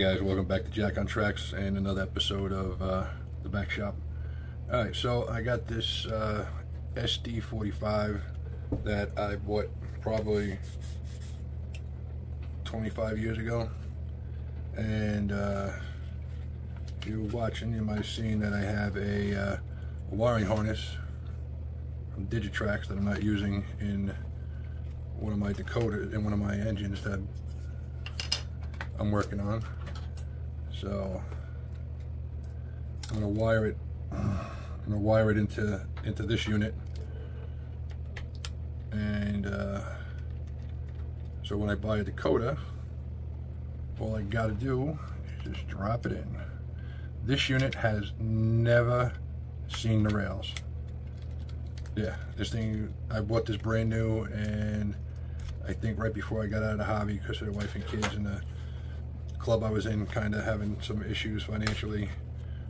guys, welcome back to Jack on Tracks and another episode of the Back Shop. Alright, so I got this SD45 that I bought probably 25 years ago, and if you're watching, you might have seen that I have a wiring harness from Digitrax that I'm not using in one of my decoders, in one of my engines that I'm working on. So I'm gonna wire it. Into this unit, and so when I buy a decoder, all I gotta do is just drop it in. This unit has never seen the rails. Yeah, this thing, I bought this brand new, and I think right before I got out of the hobby because of the wife and kids and the club I was in kind of having some issues financially.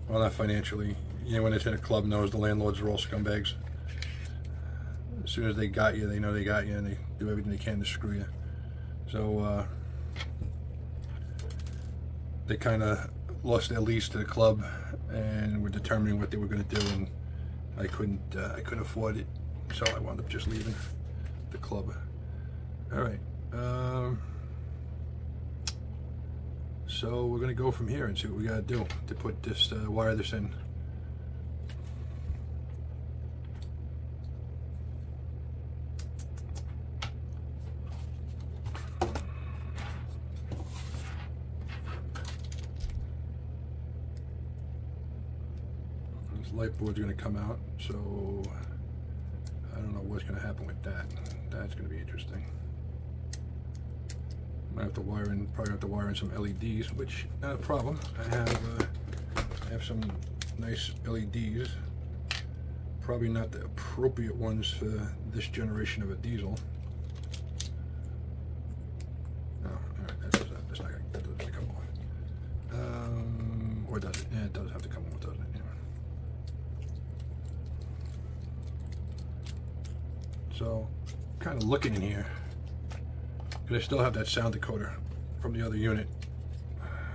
Well, not financially. Anyone that's in a club knows the landlords are all scumbags. As soon as they got you, they know they got you, and they do everything they can to screw you. So they kind of lost their lease to the club and were determining what they were going to do, and I couldn't afford it, so I wound up just leaving the club. All right. So we're going to go from here and see what we got to do to put this, wire this in. This light board's going to come out, so I don't know what's going to happen with that. That's going to be interesting. Might have to wire in, probably have to wire in some LEDs, which not a problem. I have some nice LEDs. Probably not the appropriate ones for this generation of a diesel. Oh, all right, that doesn't have to come off. Or does it? Yeah, it does have to come off, doesn't it? Yeah. So, kind of looking in here. I still have that sound decoder from the other unit.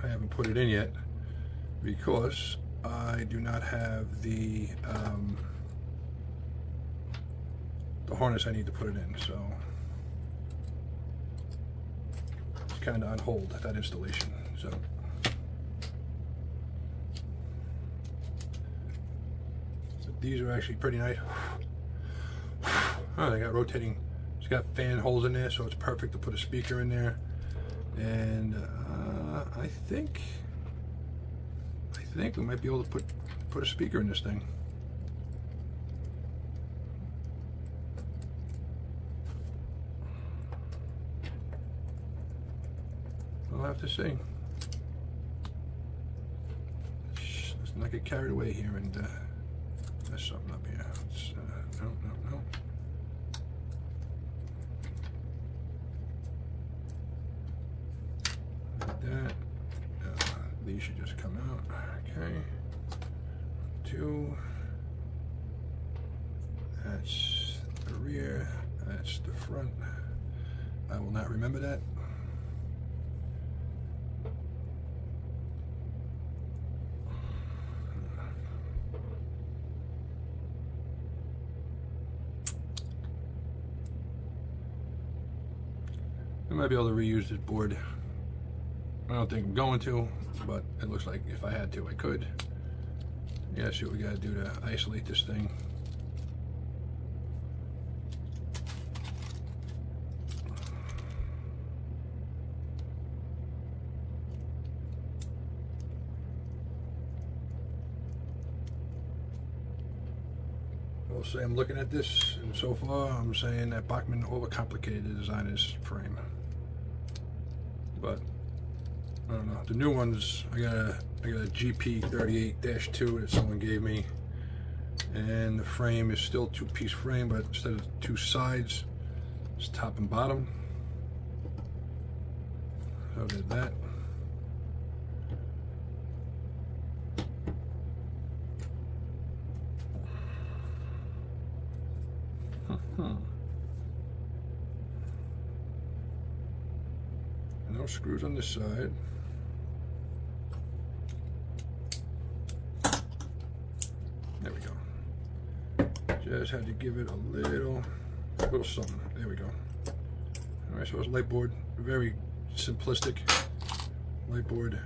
I haven't put it in yet because I do not have the harness I need to put it in, so it's kind of on hold, that installation. So these are actually pretty nice. Oh, they got rotating. It's got fan holes in there, so it's perfect to put a speaker in there. And I think we might be able to put a speaker in this thing. I'll have to see. Let's not get carried away here and mess something up here. Let's, no. That these should just come out. Okay, 2. That's the rear, that's the front. I will not remember that. I might be able to reuse this board. I don't think I'm going to, but it looks like if I had to, I could. Yeah, see what we gotta do to isolate this thing. I'll say I'm looking at this, and so far I'm saying that Bachmann overcomplicated the design of this frame. But I don't know. The new ones, I got a GP38-2 that someone gave me, and the frame is still 2-piece frame, but instead of 2 sides, it's top and bottom. So there's that. No screws on this side. There we go. Just had to give it a little something. There we go. All right, so it's light board, very simplistic light board.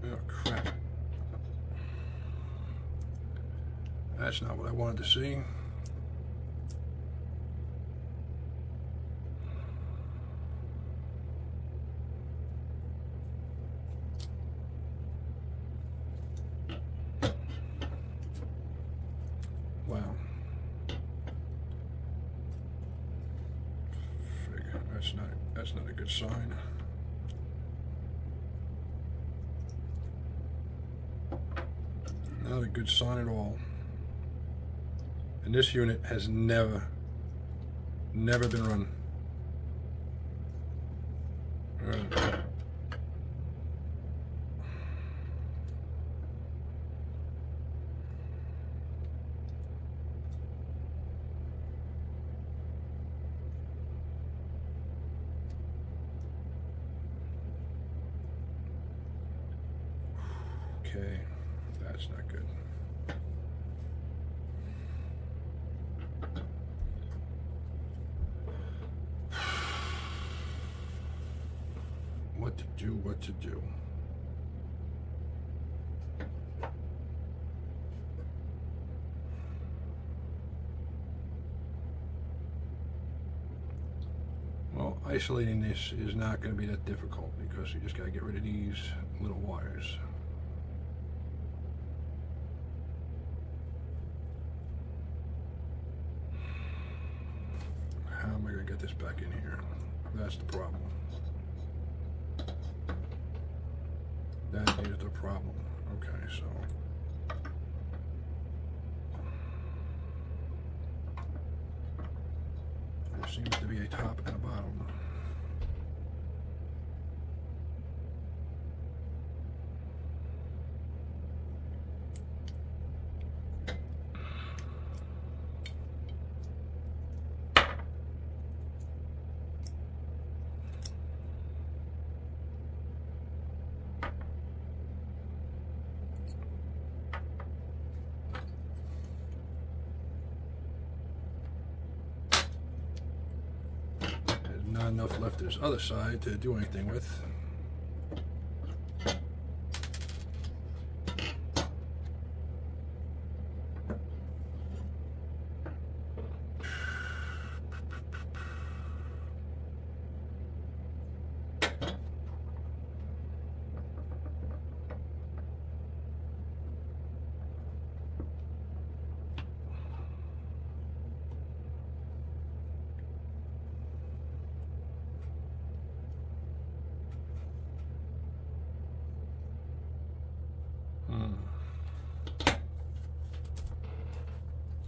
Oh crap. That's not what I wanted to see. Wow. That's not a good sign. Not a good sign at all. And this unit has never been run. Okay, that's not good. What to do. Well, isolating this is not going to be that difficult because you just got to get rid of these little wires. How am I going to get this back in here? That's the problem. That is the problem. Okay, so there seems to be a top and a bottom. Not enough left to this other side to do anything with.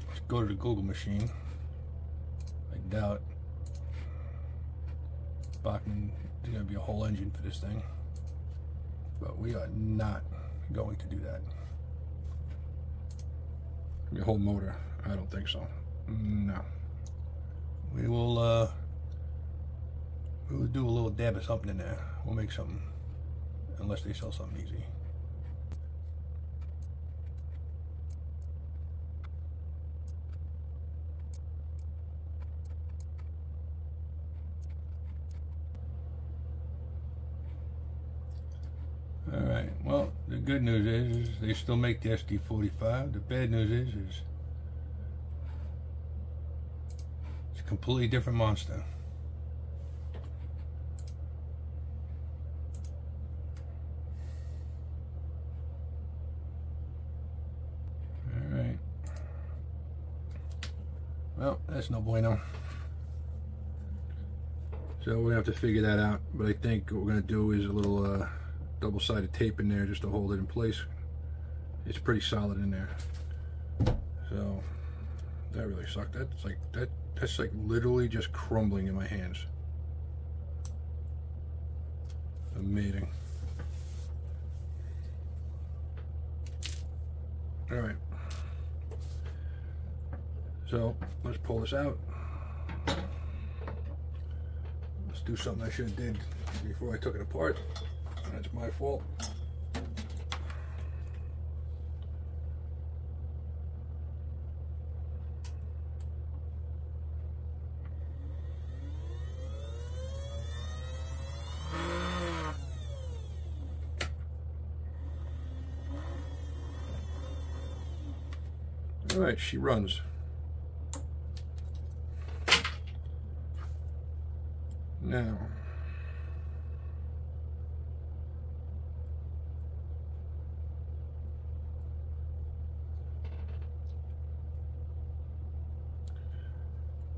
Let's go to the Google machine. I doubt Bachmann is going to be a whole engine for this thing, but we are not going to do that. Be a whole motor? I don't think so. No. We will do a little dab of something in there. We'll make something, unless they sell something easy. Alright, well, the good news is they still make the SD45. The bad news is it's a completely different monster. Alright. Well, that's no bueno. So we're going to have to figure that out, but I think what we're going to do is a little double-sided tape in there just to hold it in place. It's pretty solid in there. So that really sucked. That's like literally just crumbling in my hands. Amazing. All right. So let's pull this out. do something I should have did before I took it apart. That's my fault. All right, she runs. Now,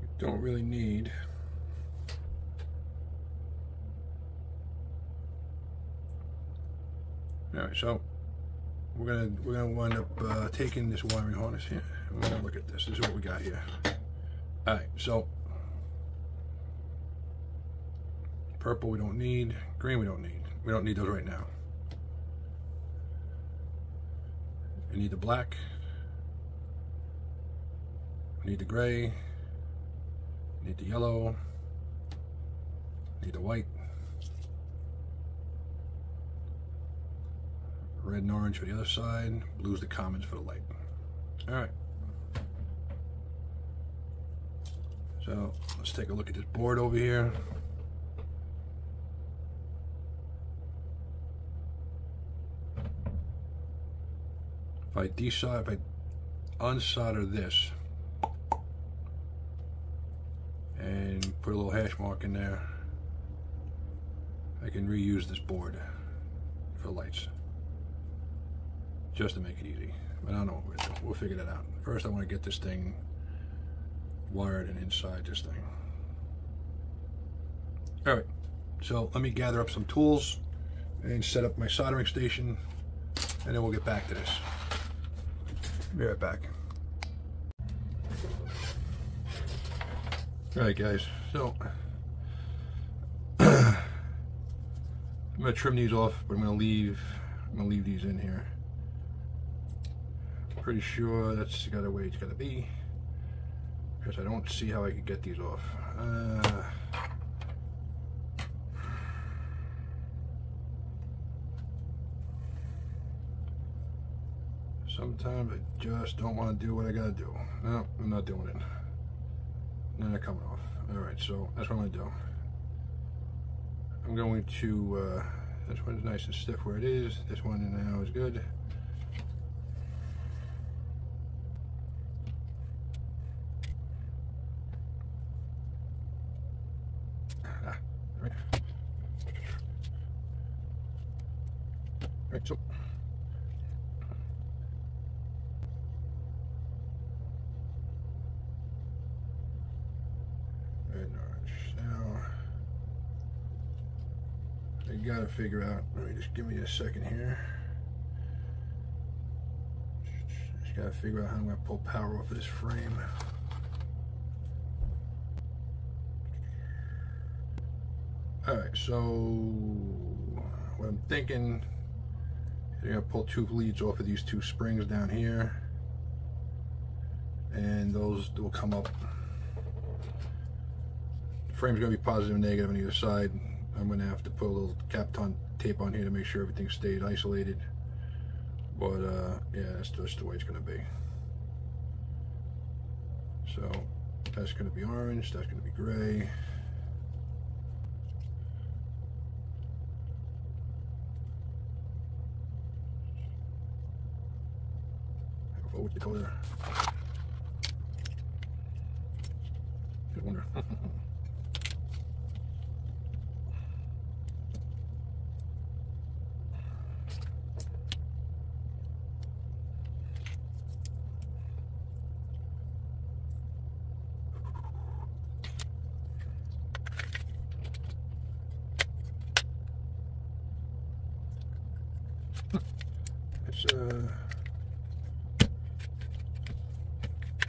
you don't really need all right, so we're gonna wind up taking this wiring harness here. We're gonna look at this. This is what we got here. All right, so purple we don't need, green we don't need. We don't need those right now. We need the black. We need the gray. We need the yellow. We need the white. Red and orange for the other side. Blue's the commons for the light. All right. So let's take a look at this board over here. If I unsolder this and put a little hash mark in there, I can reuse this board for lights, just to make it easy. But I don't know what we're doing. We'll figure that out. First, I want to get this thing wired and inside this thing. All right, so let me gather up some tools and set up my soldering station, and then we'll get back to this. Be right back. All right, guys, so I'm gonna trim these off, but I'm gonna leave these in here. Pretty sure that's the way it's gotta be, because I don't see how I could get these off. Sometimes I just don't want to do what I gotta do. No, I'm not doing it. None are coming off. All right, so that's what I'm gonna do. I'm going to, this one's nice and stiff where it is. This one now is good. All right. All right, so. Now, I gotta figure out, let me just give me a second here. Just gotta figure out how I'm gonna pull power off of this frame. All right, so what I'm thinking is I'm gonna pull two leads off of these two springs down here, and those will come up. Frame's gonna be positive and negative on either side. I'm gonna have to put a little Kapton tape on here to make sure everything stays isolated. But yeah, that's just the way it's gonna be. So that's gonna be orange, that's gonna be gray. Forward decoder. Good wonder.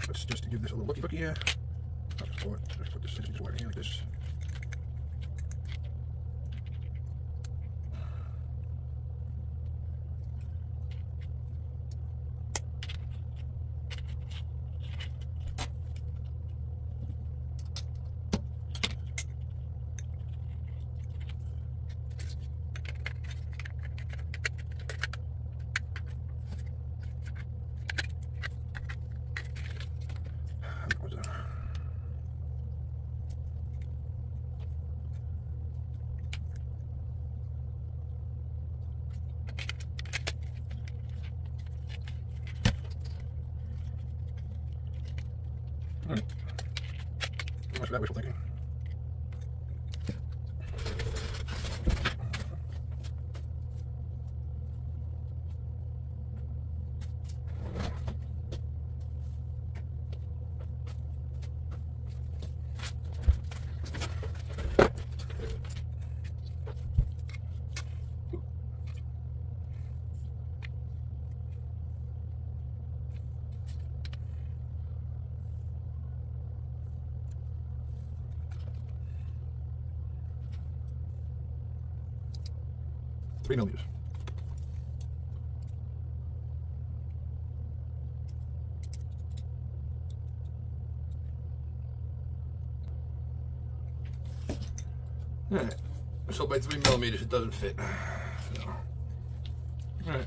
Let's just to give this a little looky here. Let's put this in wire here like this. for that wishful thinking. Three millimeters. All right. So by 3 millimeters, it doesn't fit. So. All right.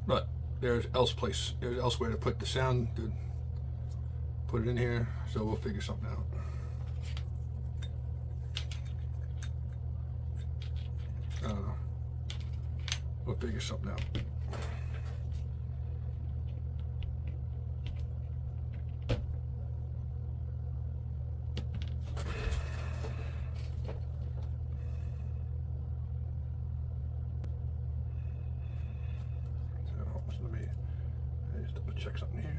But there's elsewhere to put the sound, to put it in here. So we'll figure something out. I don't know. We'll figure something out. So let me just double check something here.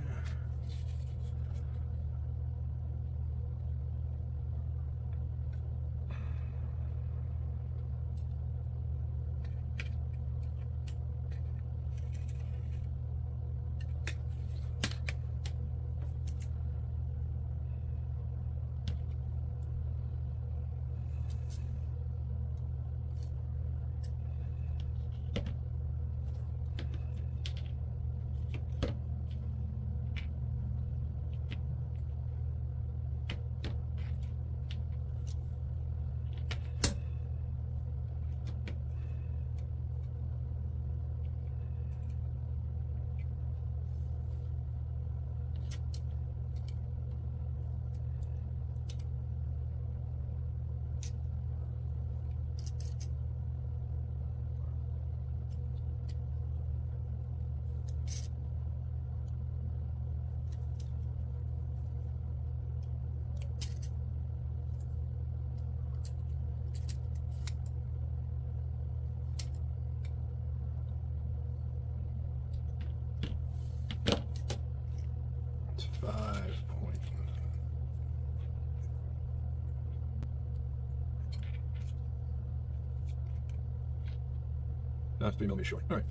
That's 3 millimeters short. All right.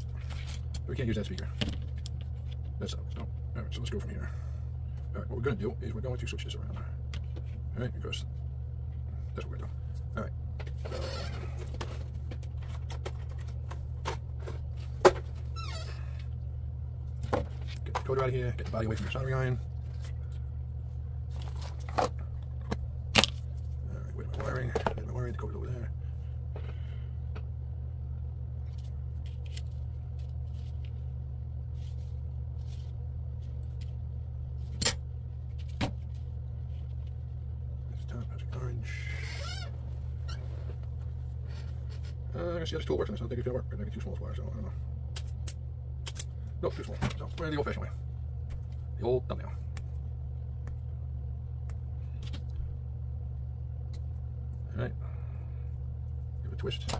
We can't use that speaker. That's up. No. All right. So let's go from here. All right. What we're going to do is we're going to switch this around. All right. Because that's what we're going to do. All right. Get the decoder out of here. Get the body away from your soldering iron. All right. Where's my wiring? There's my wiring. The decoder's over there. I guess the other tool works on this. I don't think it's going to work. I think it's too small wire, so I don't know. Nope, too small. So we're the old-fashioned way. The old thumbnail. All right. Give it a twist.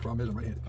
Problem is, I'm right-handed.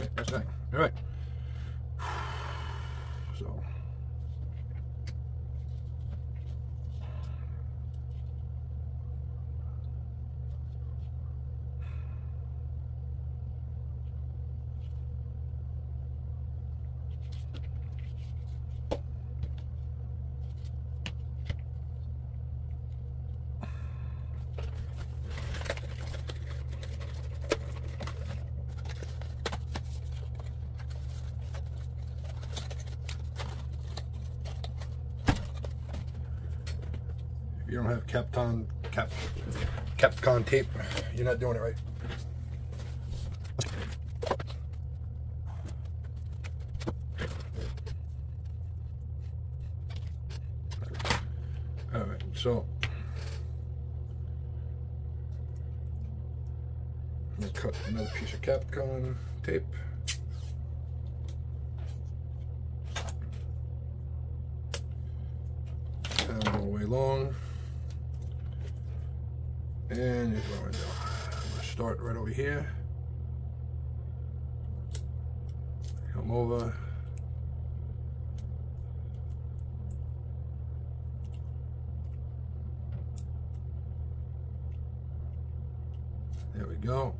Okay, that's that. All right. So. You don't have Capcom tape, you're not doing it right. All right, so I'm gonna cut another piece of Capcom tape. Down all the way long. And here's what I'm gonna do. I'm gonna start right over here. Come over. There we go.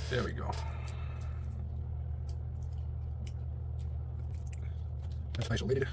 There we go. That's isolated.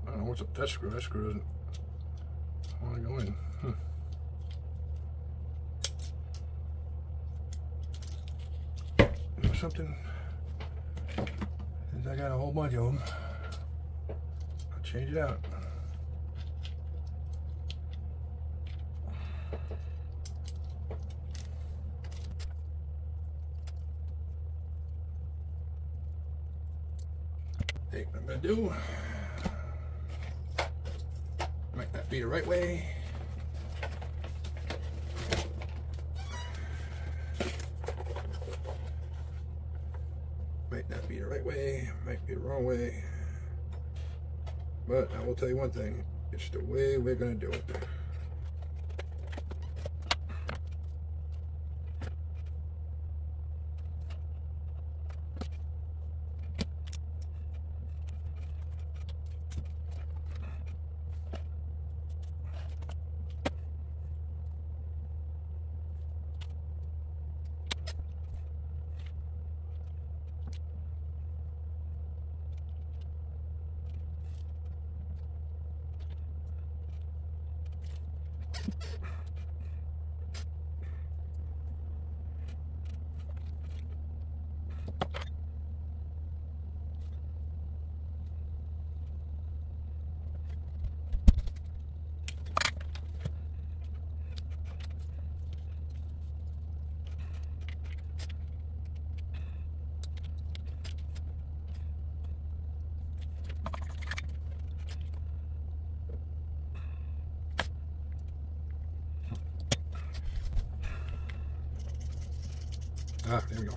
I don't know what's up with that screw. That screw doesn't want to go in. You know something? Since I got a whole bunch of them, I'll change it out. Hey, what I'm gonna do? Might not be the right way. Might not be the right way. Might be the wrong way. But I will tell you one thing. It's the way we're gonna do it. Ah, there we go.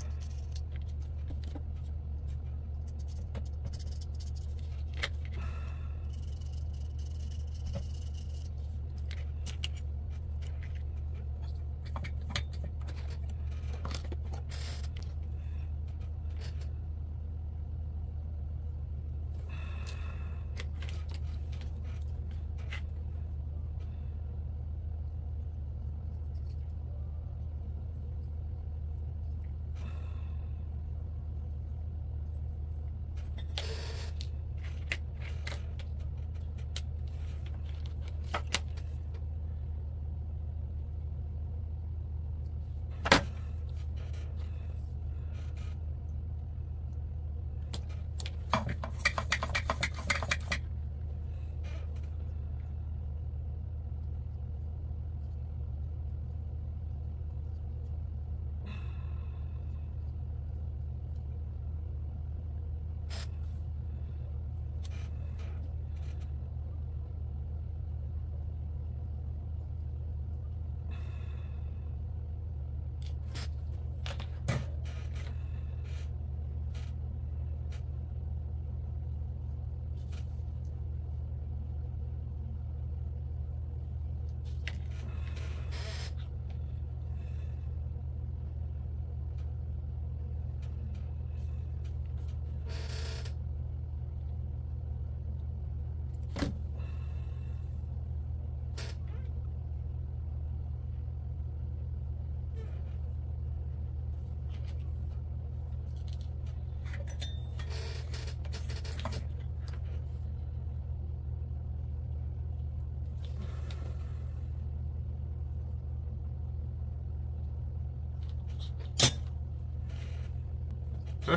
Huh?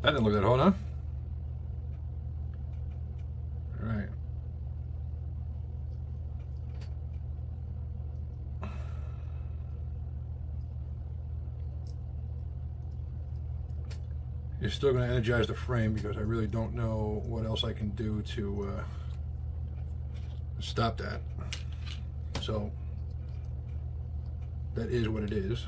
That didn't look that hard, huh? All right. It's still going to energize the frame because I really don't know what else I can do to stop that. So that is what it is.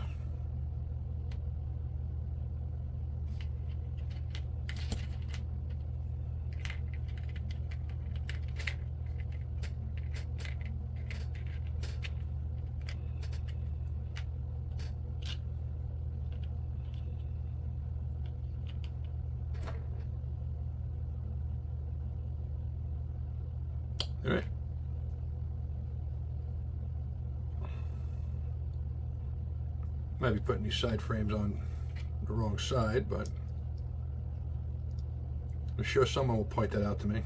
All right. Might be putting these side frames on the wrong side, but I'm sure someone will point that out to me.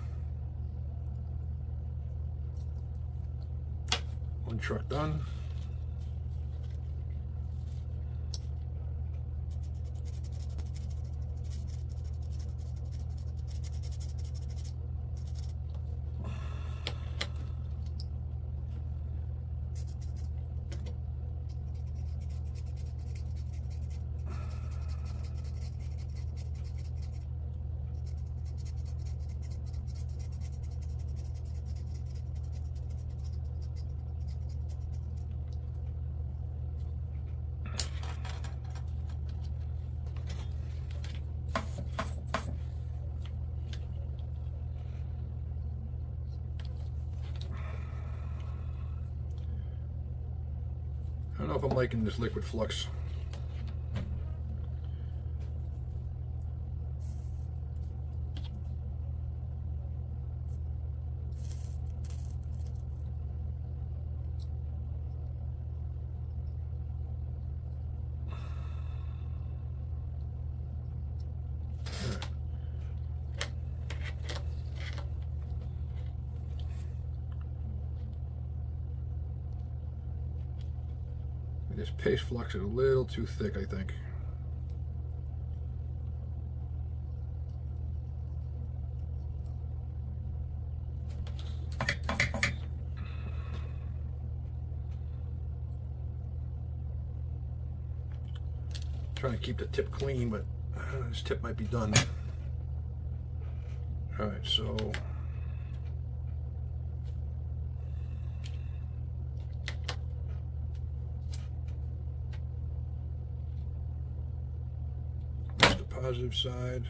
One truck done. I don't know if I'm liking this liquid flux. This paste flux is a little too thick, I think. Trying to keep the tip clean, but this tip might be done. All right, so positive side.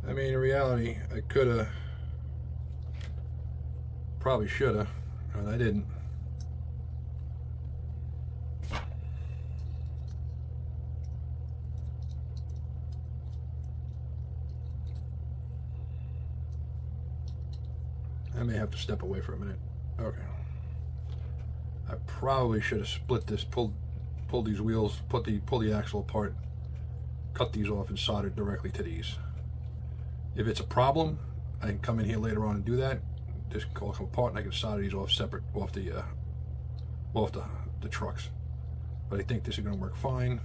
I mean, in reality, I could have, probably should have, and I didn't. I may have to step away for a minute. Okay. I probably should have split this, pulled these wheels, pull the axle apart, cut these off, and soldered directly to these. If it's a problem, I can come in here later on and do that. This can all come apart, and I can solder these off separate, off the trucks. But I think this is going to work fine.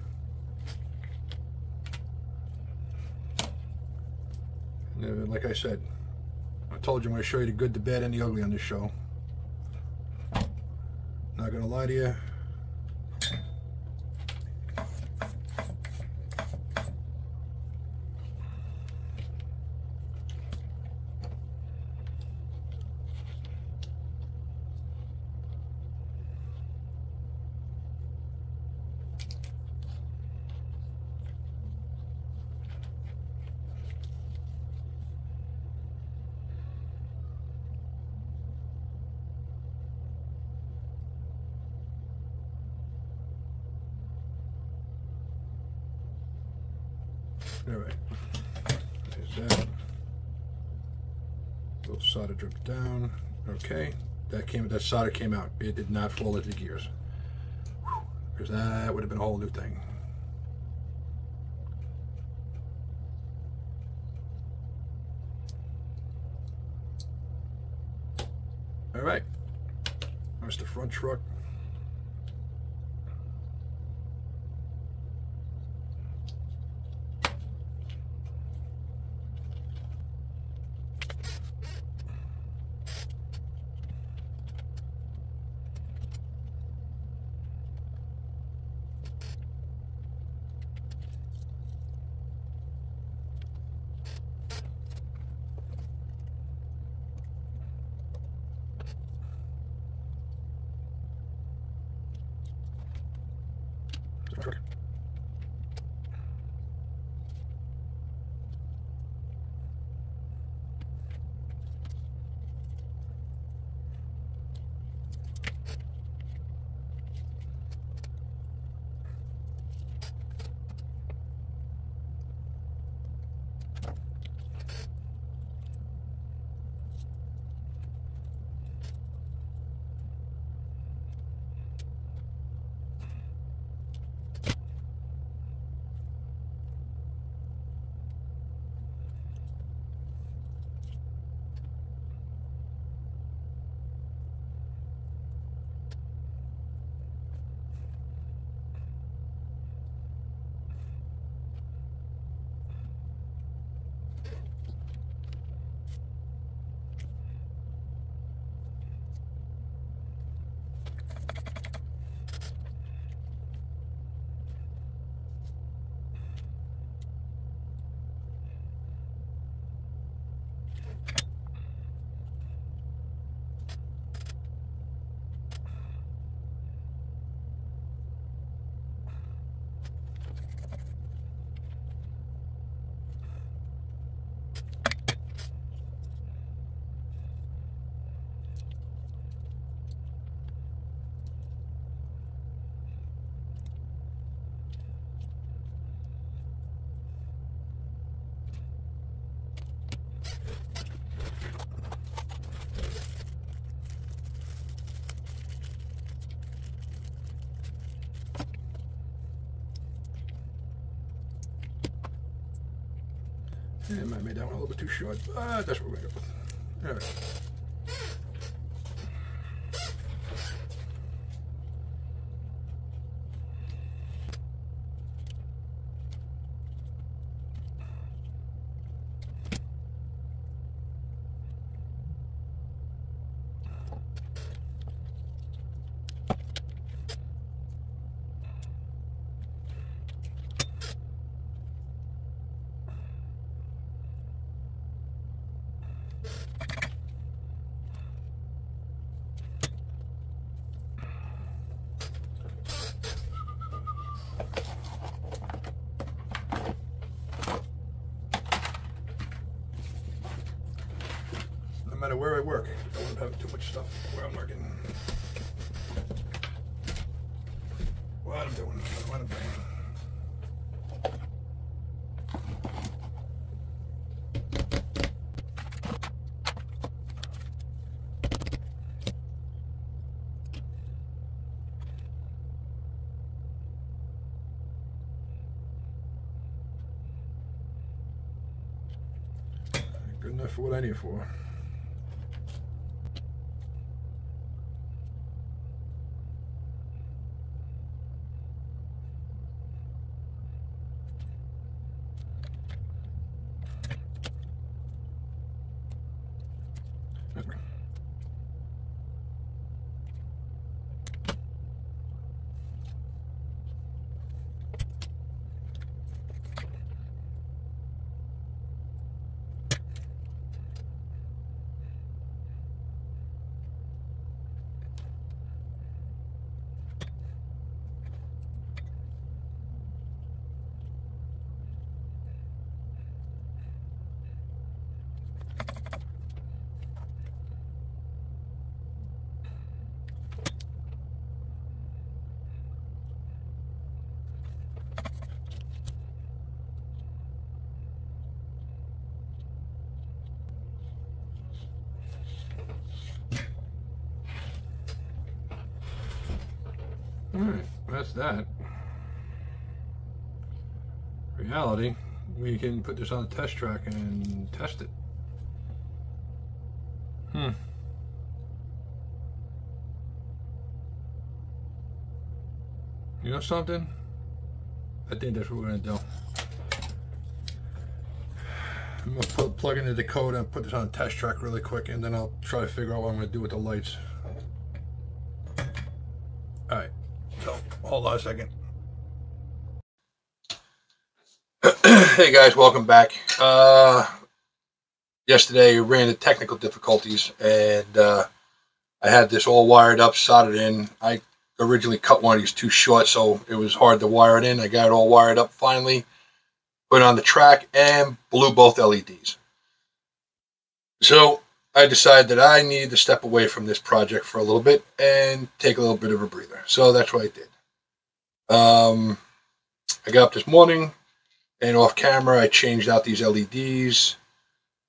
And like I said, I told you I'm going to show you the good, the bad, and the ugly on this show. Not going to lie to you. All right, there's that. Little solder drip down. Okay, that solder came out. It did not fall into the gears, because that would have been a whole new thing. All right, that's the front truck. Truck. I might have made that one a little bit too short, but that's what we're going to go with. All right. matter where I work. I don't want to have too much stuff where I'm working. What I'm doing, what I'm doing. Good enough for what I need it for. Alright, that's that. Reality, we can put this on a test track and test it. You know something? I think that's what we're going to do. I'm going to plug in the decoder and put this on a test track really quick, and then I'll try to figure out what I'm going to do with the lights. Alright, so hold on a second. Hey guys, welcome back. Yesterday we ran into technical difficulties, and I had this all wired up, soldered in. I originally cut one of these too short, so it was hard to wire it in. I got it all wired up finally, put it on the track, and blew both LEDs. So I decided that I needed to step away from this project for a little bit and take a little bit of a breather. So that's what I did. I got up this morning, and off camera I changed out these LEDs,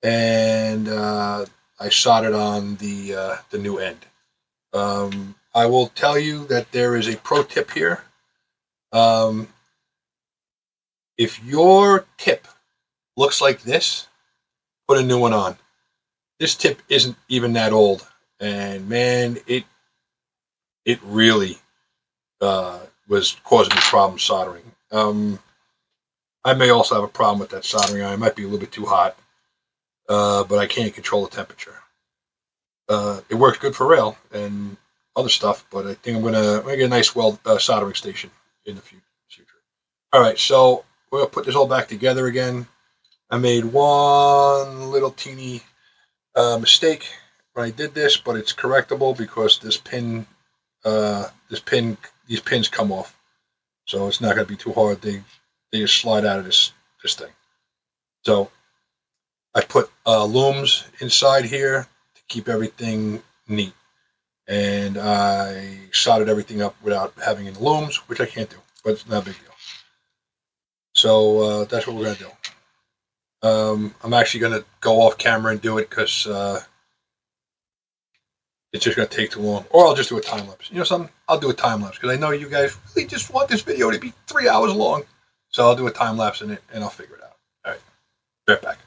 and I soldered on the new end. I will tell you that there is a pro tip here. If your tip looks like this, put a new one on. This tip isn't even that old, and man, it really was causing me problems soldering. I may also have a problem with that soldering iron. It might be a little bit too hot, but I can't control the temperature. It works good for rail and other stuff, but I think I'm gonna get a nice soldering station in the future. All right, so we're gonna put this all back together again. I made one little teeny mistake when I did this, but it's correctable because these pins come off, so it's not gonna be too hard. They just slide out of this thing. So I put looms inside here to keep everything neat, and I soldered everything up without having any looms, which I can't do, but it's not a big deal. So that's what we're gonna do. I'm actually gonna go off camera and do it because it's just gonna take too long, or I'll just do a time lapse. You know something? I'll do a time lapse because I know you guys really just want this video to be 3 hours long. So I'll do a time lapse in it, and I'll figure it out. All right, right back.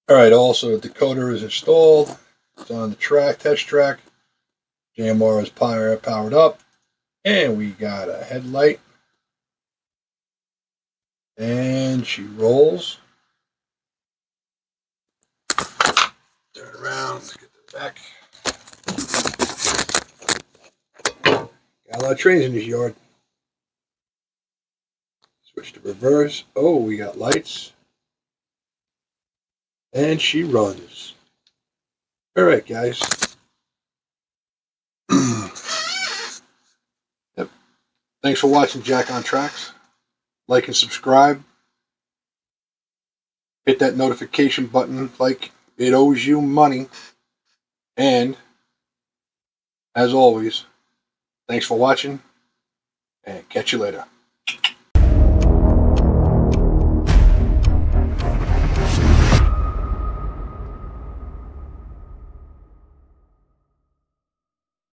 All right, also the decoder is installed. It's on the test track. JMR is powered up. And we got a headlight. And she rolls. Turn around. Let's get the back. Got a lot of trains in this yard. Switch to reverse. Oh, we got lights. And she runs. Alright, guys. Yep. Thanks for watching Jack on Tracks. Like and subscribe. Hit that notification button like it owes you money. And, as always, thanks for watching, and catch you later.